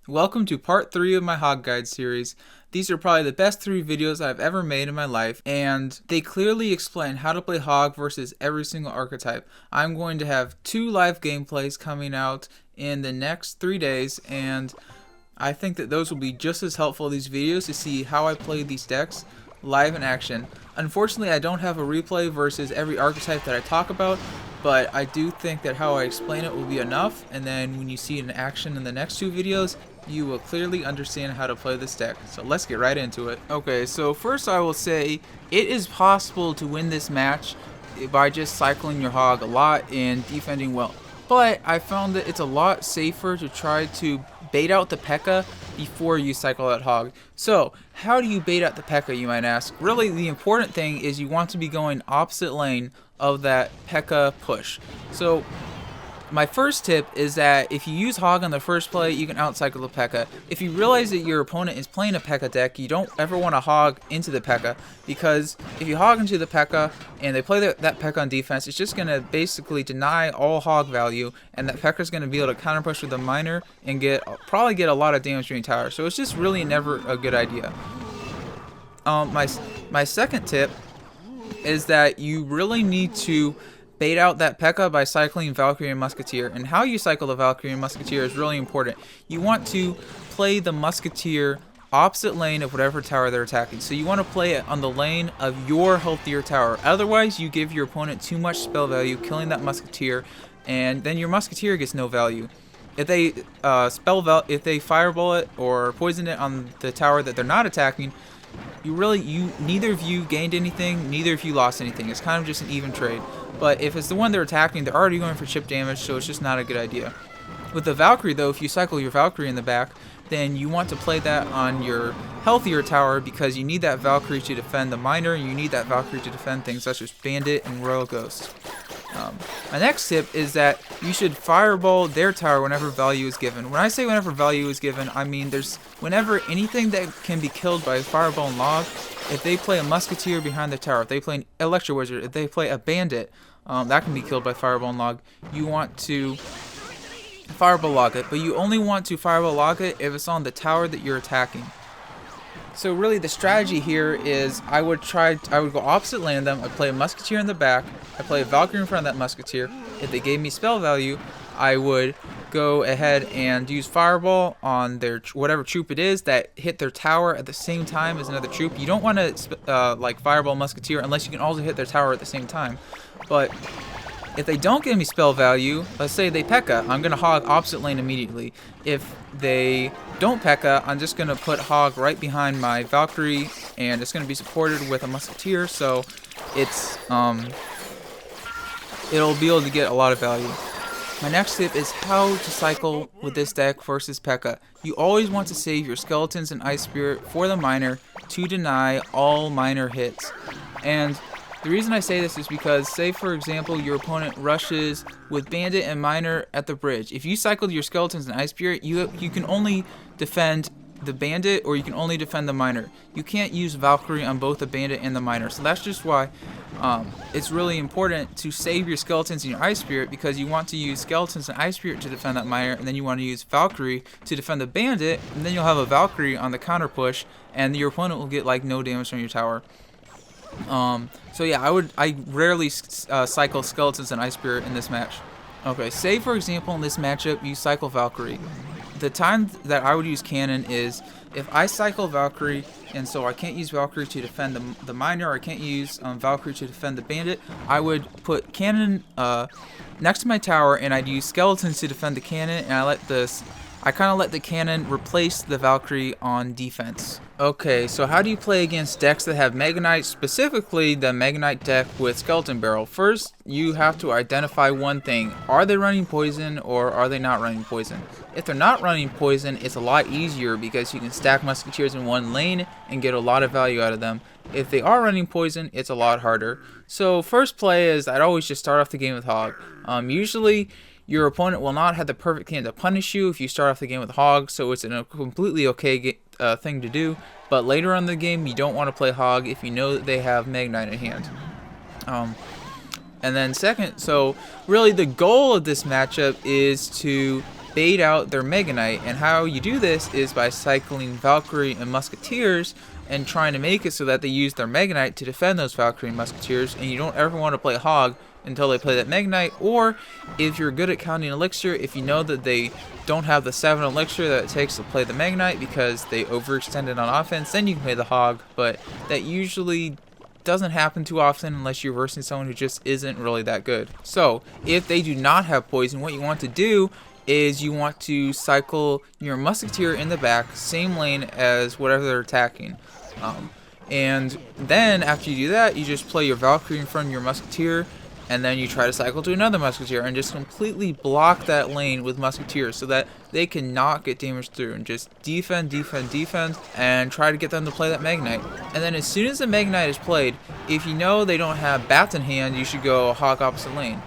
Welcome to part 3 of my Hog Guide series. These are probably the best 3 videos I've ever made in my life, and they clearly explain how to play Hog versus every single archetype. I'm going to have 2 live gameplays coming out in the next 3 days, and I think that those will be just as helpful, these videos, to see how I play these decks live in action. Unfortunately, I don't have a replay versus every archetype that I talk about, but I do think that how I explain it will be enough, and then when you see it in action in the next 2 videos, you will clearly understand how to play this deck. So let's get right into it. Okay, so first I will say it is possible to win this match by just cycling your Hog a lot and defending well. But I found that it's a lot safer to try to bait out the Pekka before you cycle that Hog. So how do you bait out the Pekka, you might ask? Really, the important thing is you want to be going opposite lane of that Pekka push. So my first tip is that if you use Hog on the first play, you can outcycle the Pekka. If you realize that your opponent is playing a Pekka deck, you don't ever want to Hog into the Pekka, because if you Hog into the Pekka and they play that Pekka on defense, it's just going to basically deny all Hog value, and that Pekka is going to be able to counter push with a Miner and probably get a lot of damage during tower. So it's just really never a good idea. My second tip is that you really need to bait out that Pekka by cycling Valkyrie and Musketeer. And how you cycle the Valkyrie and Musketeer is really important. You want to play the Musketeer opposite lane of whatever tower they're attacking. So you want to play it on the lane of your healthier tower. Otherwise, you give your opponent too much spell value, killing that Musketeer, and then your Musketeer gets no value. If they if they fireball it or poison it on the tower that they're not attacking, neither of you gained anything, neither of you lost anything. It's kind of just an even trade. But if it's the one they're attacking, they're already going for chip damage, so it's just not a good idea. With the Valkyrie, though, if you cycle your Valkyrie in the back, then you want to play that on your healthier tower, because you need that Valkyrie to defend the Miner, and you need that Valkyrie to defend things such as Bandit and Royal Ghost. My next tip is that you should fireball their tower whenever value is given. When I say whenever value is given, I mean whenever anything that can be killed by fireball and log. If they play a Musketeer behind the tower, if they play an Electro Wizard, if they play a Bandit, that can be killed by fireball and log. You want to fireball log it, but you only want to fireball log it if it's on the tower that you're attacking. So really the strategy here is I would go opposite lane of them. I play a Musketeer in the back, I play a Valkyrie in front of that Musketeer. If they gave me spell value, I would go ahead and use Fireball on their whatever troop it is that hit their tower at the same time as another troop. You don't want to like Fireball Musketeer unless you can also hit their tower at the same time. But if they don't give me spell value, let's say they Pekka, I'm going to Hog opposite lane immediately. If they don't Pekka, I'm just going to put Hog right behind my Valkyrie, and it's going to be supported with a Musketeer, so it'll be able to get a lot of value. My next tip is how to cycle with this deck versus Pekka. You always want to save your Skeletons and Ice Spirit for the Miner to deny all Miner hits. And the reason I say this is because, say for example, your opponent rushes with Bandit and Miner at the bridge. If you cycled your Skeletons and Ice Spirit, you can only defend the Bandit, or you can only defend the Miner. You can't use Valkyrie on both the Bandit and the Miner. So that's just why it's really important to save your Skeletons and your Ice Spirit, because you want to use Skeletons and Ice Spirit to defend that Miner, and then you want to use Valkyrie to defend the Bandit, and then you'll have a Valkyrie on the counter push, and your opponent will get like no damage from your tower. So yeah, I rarely cycle Skeletons and Ice Spirit in this match. Okay, say for example in this matchup you cycle Valkyrie. The time that I would use Cannon is if I cycle Valkyrie, and so I can't use Valkyrie to defend the Miner, or I can't use Valkyrie to defend the Bandit, I would put Cannon next to my tower, and I'd use Skeletons to defend the Cannon, and I kind of let the Cannon replace the Valkyrie on defense. Okay, so how do you play against decks that have Mega Knight, specifically the Mega Knight deck with Skeleton Barrel? First, you have to identify one thing. Are they running poison, or are they not running poison? If they're not running poison, it's a lot easier because you can stack Musketeers in one lane and get a lot of value out of them. If they are running poison, it's a lot harder. So first play is I'd always just start off the game with Hog. Usually, your opponent will not have the perfect hand to punish you if you start off the game with Hog, so it's a completely okay thing to do. But later on in the game, you don't want to play Hog if you know that they have Mega Knight in hand. And then second, so really the goal of this matchup is to bait out their Mega Knight, and how you do this is by cycling Valkyrie and Musketeers and trying to make it so that they use their Mega Knight to defend those Valkyrie and Musketeers, and you don't ever want to play Hog until they play that Mega Knight. Or if you're good at counting elixir, if you know that they don't have the 7 elixir that it takes to play the Mega Knight because they overextended on offense, then you can play the Hog, but that usually doesn't happen too often unless you're versing someone who just isn't really that good. So if they do not have poison, what you want to do is you want to cycle your Musketeer in the back, same lane as whatever they're attacking. And then after you do that, you just play your Valkyrie in front of your Musketeer, and then you try to cycle to another Musketeer and just completely block that lane with Musketeers so that they cannot get damaged through, and just defend, and try to get them to play that Mega Knight. And then as soon as the Mega Knight is played, if you know they don't have bats in hand, you should go Hog opposite lane.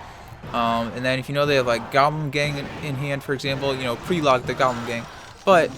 And then if you know they have like Goblin Gang in hand, for example, you know, pre-log the Goblin Gang. But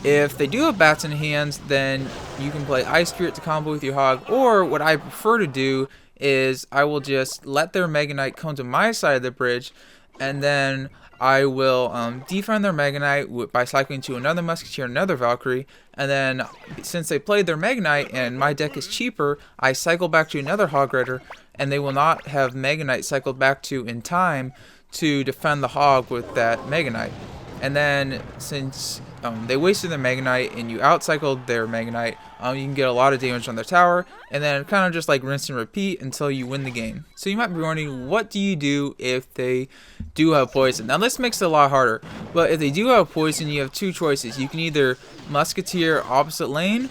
if they do have bats in hand, then you can play Ice Spirit to combo with your Hog. Or what I prefer to do is I will just let their Mega Knight come to my side of the bridge, and then I will defend their Mega Knight by cycling to another Musketeer, another Valkyrie, and then since they played their Mega Knight and my deck is cheaper, I cycle back to another Hog Rider, and they will not have Mega Knight cycled back to in time to defend the Hog with that Mega Knight. And then since they wasted their Mega Knight and you outcycled their Mega Knight, you can get a lot of damage on their tower, and then kind of just like rinse and repeat until you win the game. So you might be wondering, what do you do if they do have poison? Now this makes it a lot harder, but if they do have poison, you have two choices. You can either Musketeer opposite lane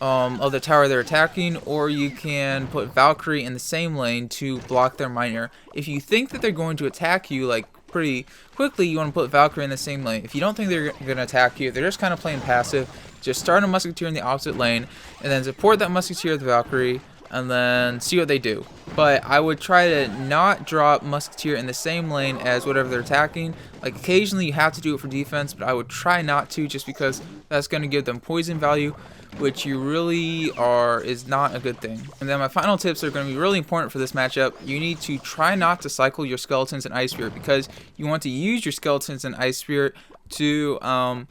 of the tower they're attacking, or you can put Valkyrie in the same lane to block their miner. If you think that they're going to attack you like pretty quickly, you want to put Valkyrie in the same lane. If you don't think they're going to attack you, they're just kind of playing passive, just start a Musketeer in the opposite lane and then support that Musketeer with Valkyrie and then see what they do. But I would try to not drop Musketeer in the same lane as whatever they're attacking. Like occasionally you have to do it for defense, but I would try not to, just because that's going to give them poison value, which you really is not a good thing. And then my final tips are going to be really important for this matchup. You need to try not to cycle your Skeletons and Ice Spirit, because you want to use your Skeletons and Ice Spirit to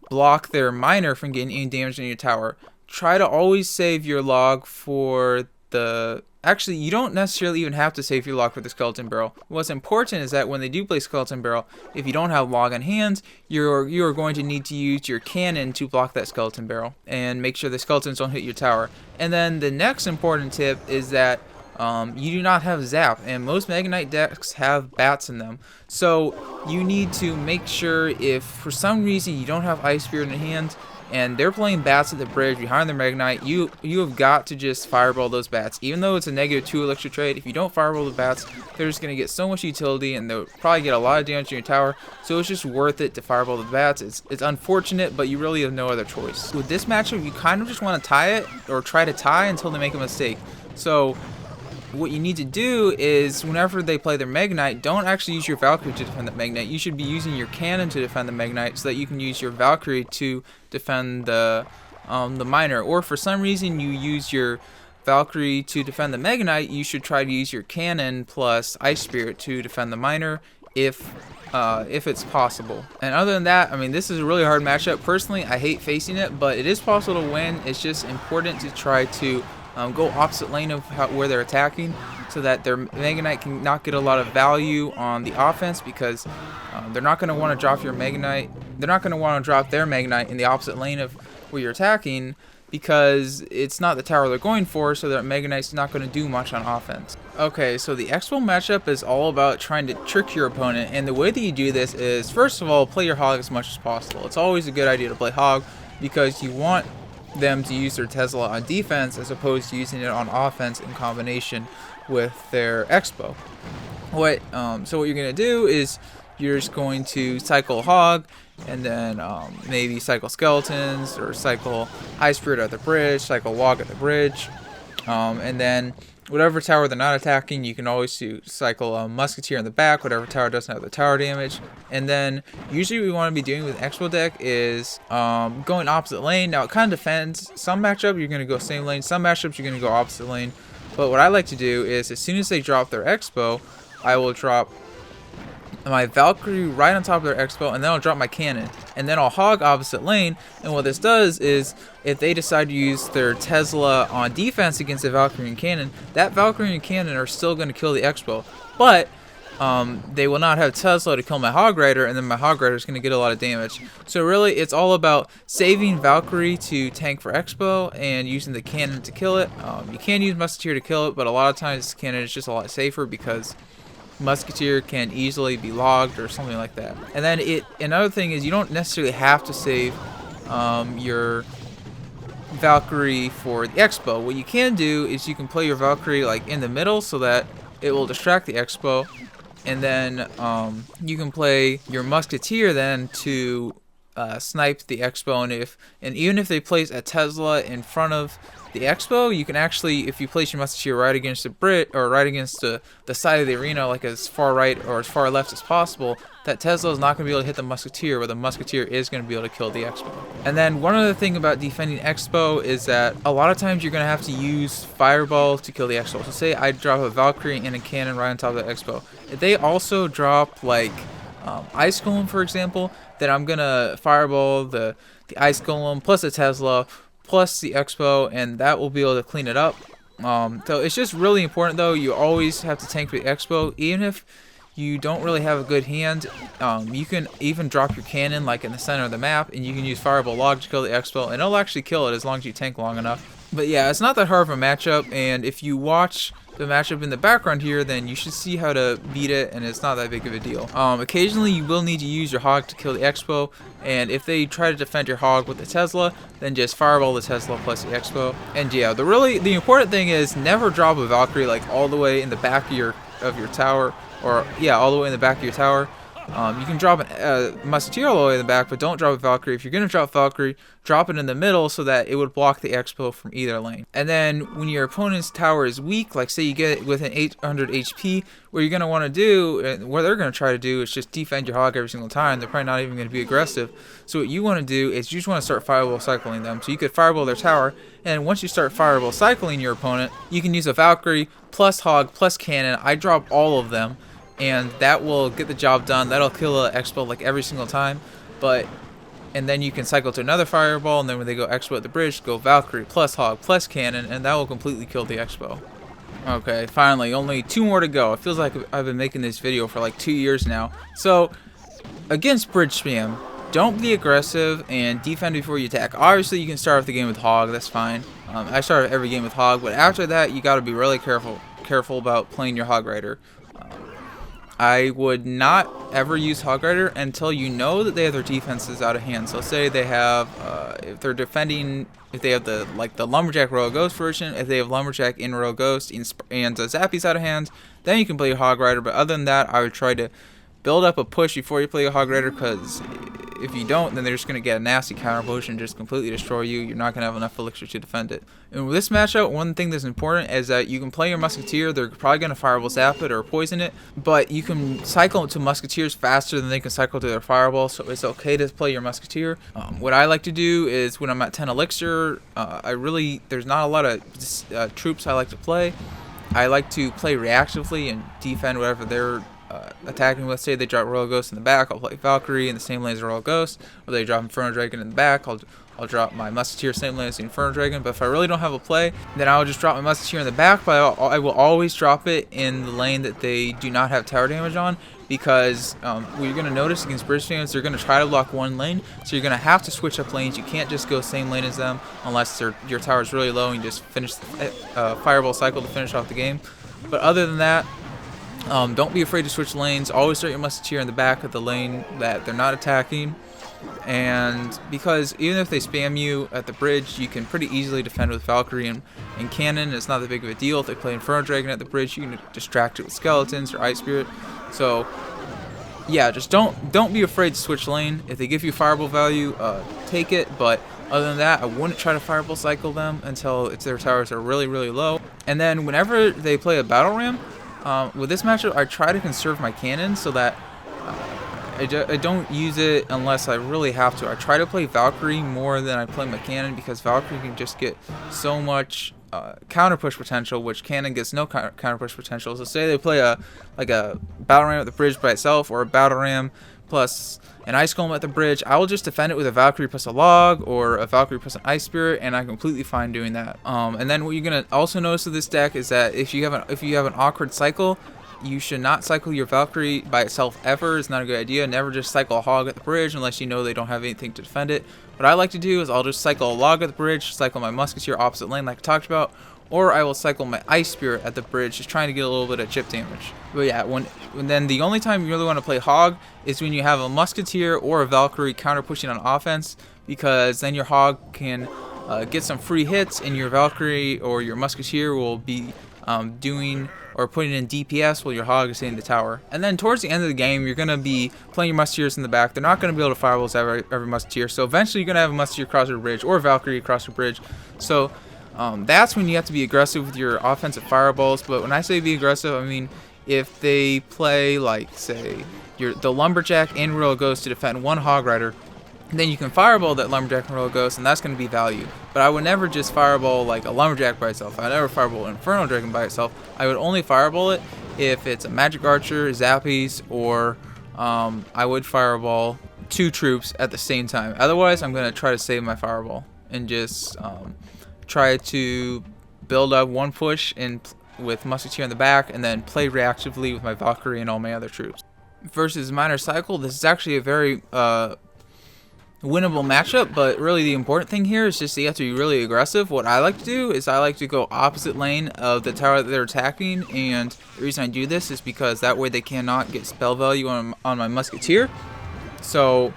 block their miner from getting any damage on your tower. Try to always save your log for the... Actually, you don't necessarily even have to save your log for the Skeleton Barrel. What's important is that when they do play Skeleton Barrel, if you don't have log on hand, you're going to need to use your cannon to block that Skeleton Barrel and make sure the skeletons don't hit your tower. And then the next important tip is that you do not have Zap, and most Mega Knight decks have bats in them. So you need to make sure, if for some reason you don't have Ice Spirit in hand and they're playing bats at the bridge behind their Mega Knight, you have got to just fireball those bats. Even though it's a -2 elixir trade, if you don't fireball the bats, they're just going to get so much utility and they'll probably get a lot of damage in your tower. So it's just worth it to fireball the bats. It's unfortunate, but you really have no other choice. With this matchup, you kind of just want to tie it, or try to tie until they make a mistake. So what you need to do is, whenever they play their Mega Knight, don't actually use your Valkyrie to defend the Mega Knight. You should be using your cannon to defend the Mega Knight, so that you can use your Valkyrie to defend the miner. Or for some reason you use your Valkyrie to defend the Mega Knight, you should try to use your cannon plus Ice Spirit to defend the miner, if it's possible. And other than that, I mean, this is a really hard matchup. Personally, I hate facing it, but it is possible to win. It's just important to try to go opposite lane of where they're attacking, so that their Mega Knight can not get a lot of value on the offense, because they're not going to want to drop your Mega Knight. They're not going to want to drop their Mega Knight in the opposite lane of where you're attacking, because it's not the tower they're going for, so that Mega Knight's not going to do much on offense. Okay, so the Xbow matchup is all about trying to trick your opponent, and the way that you do this is, first of all, play your Hog as much as possible. It's always a good idea to play Hog, because you want them to use their Tesla on defense as opposed to using it on offense in combination with their Xbow. So what you're going to do is you're just going to cycle Hog, and then maybe cycle Skeletons, or cycle Ice Spirit at the bridge, cycle Log at the bridge, and then whatever tower they're not attacking, you can always cycle a Musketeer in the back, whatever tower doesn't have the tower damage. And then usually what we want to be doing with Xbow deck is going opposite lane. Now it kind of depends. Some matchup you're going to go same lane, some matchups you're going to go opposite lane. But what I like to do is, as soon as they drop their Xbow, I will drop my Valkyrie right on top of their Xbow, and then I'll drop my cannon, and then I'll hog opposite lane. And what this does is, if they decide to use their Tesla on defense against the Valkyrie and cannon, that Valkyrie and cannon are still going to kill the Xbow, but they will not have Tesla to kill my Hog Rider, and then my Hog Rider is going to get a lot of damage. So really, it's all about saving Valkyrie to tank for Xbow and using the cannon to kill it. You can use Musketeer to kill it, but a lot of times cannon is just a lot safer because Musketeer can easily be logged or something like that. And then another thing is, you don't necessarily have to save your Valkyrie for the Xbow. What you can do is you can play your Valkyrie like in the middle so that it will distract the Xbow, and then you can play your Musketeer then to snipe the Xbow. And even if they place a Tesla in front of the Xbow, you can actually, if you place your Musketeer right against the Brit, or right against the side of the arena, like as far right or as far left as possible, that Tesla is not going to be able to hit the Musketeer, where the Musketeer is going to be able to kill the Xbow. And then one other thing about defending Xbow is that a lot of times you're going to have to use Fireball to kill the Xbow. So say I drop a Valkyrie and a cannon right on top of the Xbow. If they also drop like Ice Golem, for example, then I'm going to Fireball the Ice Golem plus a Tesla plus the Xbow, and that will be able to clean it up. So it's just really important, though. You always have to tank for the Xbow, even if you don't really have a good hand. You can even drop your cannon like in the center of the map, and you can use Fireball Log to kill the Xbow, and it'll actually kill it as long as you tank long enough. But yeah, it's not that hard of a matchup, and if you watch the matchup in the background here, then you should see how to beat it, and it's not that big of a deal. Occasionally you will need to use your Hog to kill the Xbow, and if they try to defend your Hog with the Tesla, then just Fireball the Tesla plus the Xbow. And yeah, the important thing is never drop a Valkyrie like all the way in the back of your tower, or yeah, all the way in the back of your tower. You can drop a Musketeer all the way in the back, but don't drop a Valkyrie. If you're going to drop Valkyrie, drop it in the middle so that it would block the Xbow from either lane. And then when your opponent's tower is weak, like say you get it with an 800 HP, what you're going to want to do, and what they're going to try to do, is just defend your Hog every single time. They're probably not even going to be aggressive. So what you want to do is you just want to start Fireball cycling them. So you could Fireball their tower, and once you start Fireball cycling your opponent, you can use a Valkyrie plus Hog plus Cannon. I drop all of them, and that will get the job done. That'll kill a Xbow like every single time. And then you can cycle to another Fireball, and then when they go Xbow at the bridge, go Valkyrie plus Hog plus Cannon, and that will completely kill the Xbow. Okay, finally, only 2 more to go. It feels like I've been making this video for like 2 years now. So, against bridge spam, don't be aggressive and defend before you attack. Obviously, you can start off the game with Hog, that's fine. I start every game with Hog, but after that, you gotta be really careful about playing your Hog Rider. I would not ever use Hog Rider until you know that they have their defenses out of hand. So say they have, if they're defending, if they have the Lumberjack Royal Ghost version, if they have Lumberjack in Royal Ghost and Zappy's out of hand, then you can play your Hog Rider. But other than that, I would try to build up a push before you play a Hog Rider, because if you don't, then they're just going to get a nasty counter push and just completely destroy you. You're not going to have enough elixir to defend it. And with this matchup, one thing that's important is that you can play your Musketeer. They're probably going to Fireball Zap it or poison it, but you can cycle to Musketeers faster than they can cycle to their Fireball, so it's okay to play your Musketeer. What I like to do is, when I'm at 10 elixir, there's not a lot of troops I like to play. I like to play reactively and defend whatever they're attacking. Let's say they drop Royal Ghost in the back, I'll play Valkyrie in the same lane as Royal Ghost, or they drop Inferno Dragon in the back, I'll drop my Musketeer same lane as the Inferno Dragon. But if I really don't have a play, then I'll just drop my Musketeer in the back, but I will always drop it in the lane that they do not have tower damage on, because what you're going to notice against bridge fans, they're going to try to block one lane, so you're going to have to switch up lanes. You can't just go same lane as them unless your tower is really low and you just finish the Fireball cycle to finish off the game. But other than that, don't be afraid to switch lanes. Always start your Musketeer in the back of the lane that they're not attacking. And because even if they spam you at the bridge, you can pretty easily defend with Valkyrie and Cannon. It's not that big of a deal. If they play Inferno Dragon at the bridge, you can distract it with Skeletons or Ice Spirit. So yeah, just don't be afraid to switch lane. If they give you Fireball value, take it. But other than that, I wouldn't try to Fireball cycle them until their towers are really, really low. And then whenever they play a Battle Ram, with this matchup, I try to conserve my cannon so that I don't use it unless I really have to. I try to play Valkyrie more than I play my cannon, because Valkyrie can just get so much counter push potential, which cannon gets no counter push potential. So say they play a battle ram at the bridge by itself, or a battle ram plus an ice golem at the bridge, I will just defend it with a Valkyrie plus a log, or a Valkyrie plus an ice spirit, and I'm completely fine doing that. And then what you're gonna also notice with this deck is that if you have an awkward cycle, you should not cycle your Valkyrie by itself ever. It's not a good idea. Never just cycle a hog at the bridge unless you know they don't have anything to defend it. What I like to do is I'll just cycle a log at the bridge, cycle my musketeer opposite lane like I talked about, or I will cycle my ice spirit at the bridge, just trying to get a little bit of chip damage. But yeah, when then the only time you really want to play hog is when you have a musketeer or a Valkyrie counter pushing on offense, because then your hog can get some free hits, and your Valkyrie or your musketeer will be doing or putting in DPS while your hog is hitting the tower. And then towards the end of the game, you're going to be playing your musketeers in the back. They're not going to be able to fireballs every musketeer, so eventually you're going to have a musketeer cross your bridge, or a Valkyrie across your bridge. So that's when you have to be aggressive with your offensive fireballs. But when I say be aggressive, I mean if they play, like, say, the lumberjack and royal ghost to defend one hog rider, then you can fireball that lumberjack and royal ghost, and that's going to be value. But I would never just fireball like a lumberjack by itself. I would never fireball an infernal dragon by itself. I would only fireball it if it's a magic archer, zappies, or I would fireball 2 troops at the same time. Otherwise, I'm going to try to save my fireball and just try to build up one push with musketeer in the back, and then play reactively with my Valkyrie and all my other troops. Versus minor cycle, this is actually a very winnable matchup, but really the important thing here is just that you have to be really aggressive. What I like to do is I like to go opposite lane of the tower that they're attacking, and the reason I do this is because that way they cannot get spell value on my musketeer. So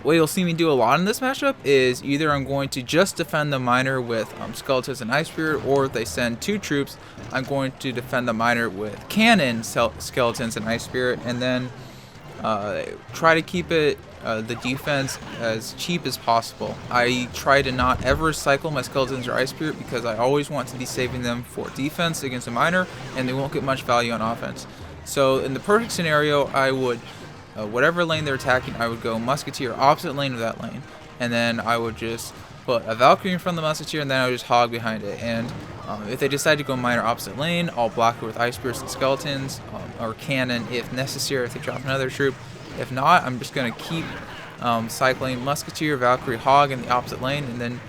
what you'll see me do a lot in this matchup is either I'm going to just defend the minor with skeletons and ice spirit, or if they send 2 troops, I'm going to defend the minor with cannon, skeletons, and ice spirit, and then try to keep it the defense as cheap as possible. I try to not ever cycle my skeletons or ice spirit, because I always want to be saving them for defense against a minor, and they won't get much value on offense. So in the perfect scenario, I would whatever lane they're attacking, I would go musketeer opposite lane of that lane, and then I would just put a Valkyrie in front of the musketeer, and then I would just hog behind it. And if they decide to go minor opposite lane, I'll block it with ice spirits and skeletons, or cannon if necessary if they drop another troop. If not, I'm just going to keep cycling musketeer, Valkyrie, hog in the opposite lane, and then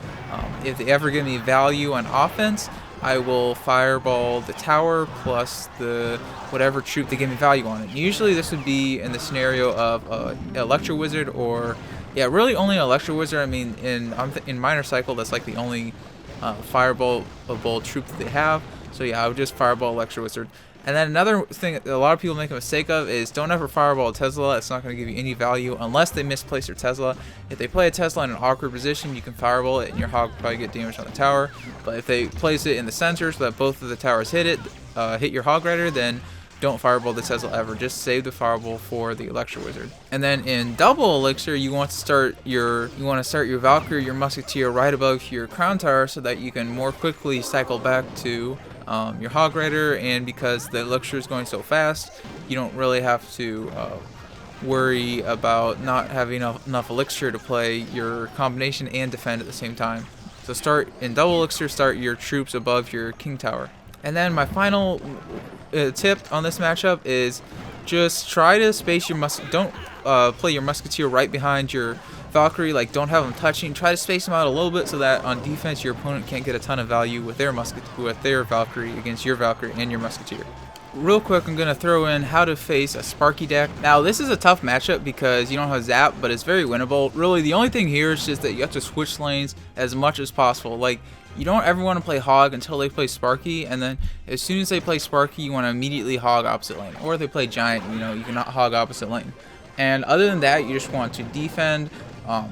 if they ever give me value on offense, I will fireball the tower plus the whatever troop they give me value on it. Usually this would be in the scenario of Electro Wizard, or really only Electro Wizard. I mean, in minor cycle, that's like the only fireballable troop that they have. So yeah, I would just fireball Electro Wizard. And then another thing that a lot of people make a mistake of is don't ever fireball a Tesla. It's not going to give you any value unless they misplace their Tesla. If they play a Tesla in an awkward position, you can fireball it, and your hog will probably get damage on the tower. But if they place it in the center so that both of the towers hit your hog rider, then don't fireball the Tesla ever. Just save the fireball for the Electro Wizard. And then in double elixir, you want to start your Valkyrie, your musketeer right above your crown tower, so that you can more quickly cycle back to your hog rider. And because the elixir is going so fast, you don't really have to worry about not having enough elixir to play your combination and defend at the same time. So start in double elixir, start your troops above your king tower. And then my final tip on this matchup is just try to space your don't play your musketeer right behind your Valkyrie. Like, don't have them touching. Try to space them out a little bit so that on defense your opponent can't get a ton of value with their Valkyrie against your Valkyrie and your musketeer. Real quick, I'm going to throw in how to face a Sparky deck. Now, this is a tough matchup because you don't have Zap, but it's very winnable. Really, the only thing here is just that you have to switch lanes as much as possible. Like, you don't ever want to play Hog until they play Sparky, and then as soon as they play Sparky, you want to immediately Hog opposite lane. Or if they play Giant, you can Hog opposite lane. And other than that, you just want to defend.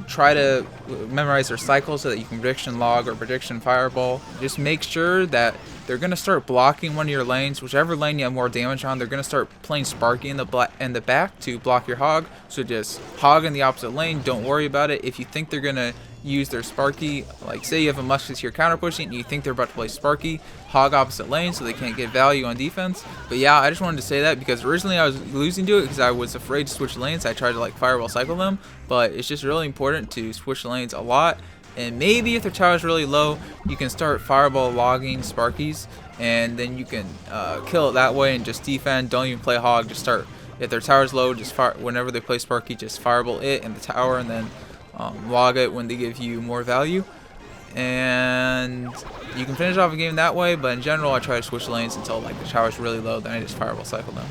Try to memorize their cycle so that you can prediction log or prediction fireball. Just make sure that they're going to start blocking one of your lanes. Whichever lane you have more damage on, they're going to start playing Sparky in the back to block your hog. So just hog in the opposite lane. Don't worry about it. If you think they're going to use their Sparky, like say you have a musketeer counter pushing and you think they're about to play Sparky, hog opposite lane so they can't get value on defense. But yeah, I just wanted to say that because originally I was losing to it because I was afraid to switch lanes. I tried to like fireball cycle them, but it's just really important to switch lanes a lot And maybe if their tower is really low, you can start fireball logging Sparkies, and then you can kill it that way and just defend. Don't even play Hog. Just start. If their tower's low, just fire whenever they play Sparky. Just fireball it and the tower, and then log it when they give you more value. And you can finish off a game that way. But in general, I try to switch lanes until like the tower's really low. Then I just fireball cycle them.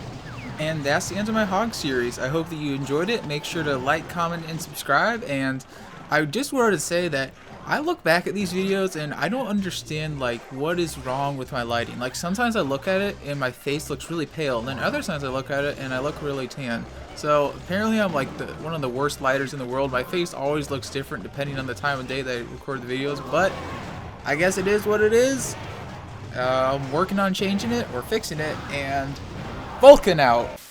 And that's the end of my Hog series. I hope that you enjoyed it. Make sure to like, comment, and subscribe. And I just wanted to say that I look back at these videos and I don't understand like what is wrong with my lighting. Like sometimes I look at it and my face looks really pale, and then other times I look at it and I look really tan. So apparently I'm like one of the worst lighters in the world. My face always looks different depending on the time of day that I record the videos, but I guess it is what it is. I'm working on changing it or fixing it, and VULKan out.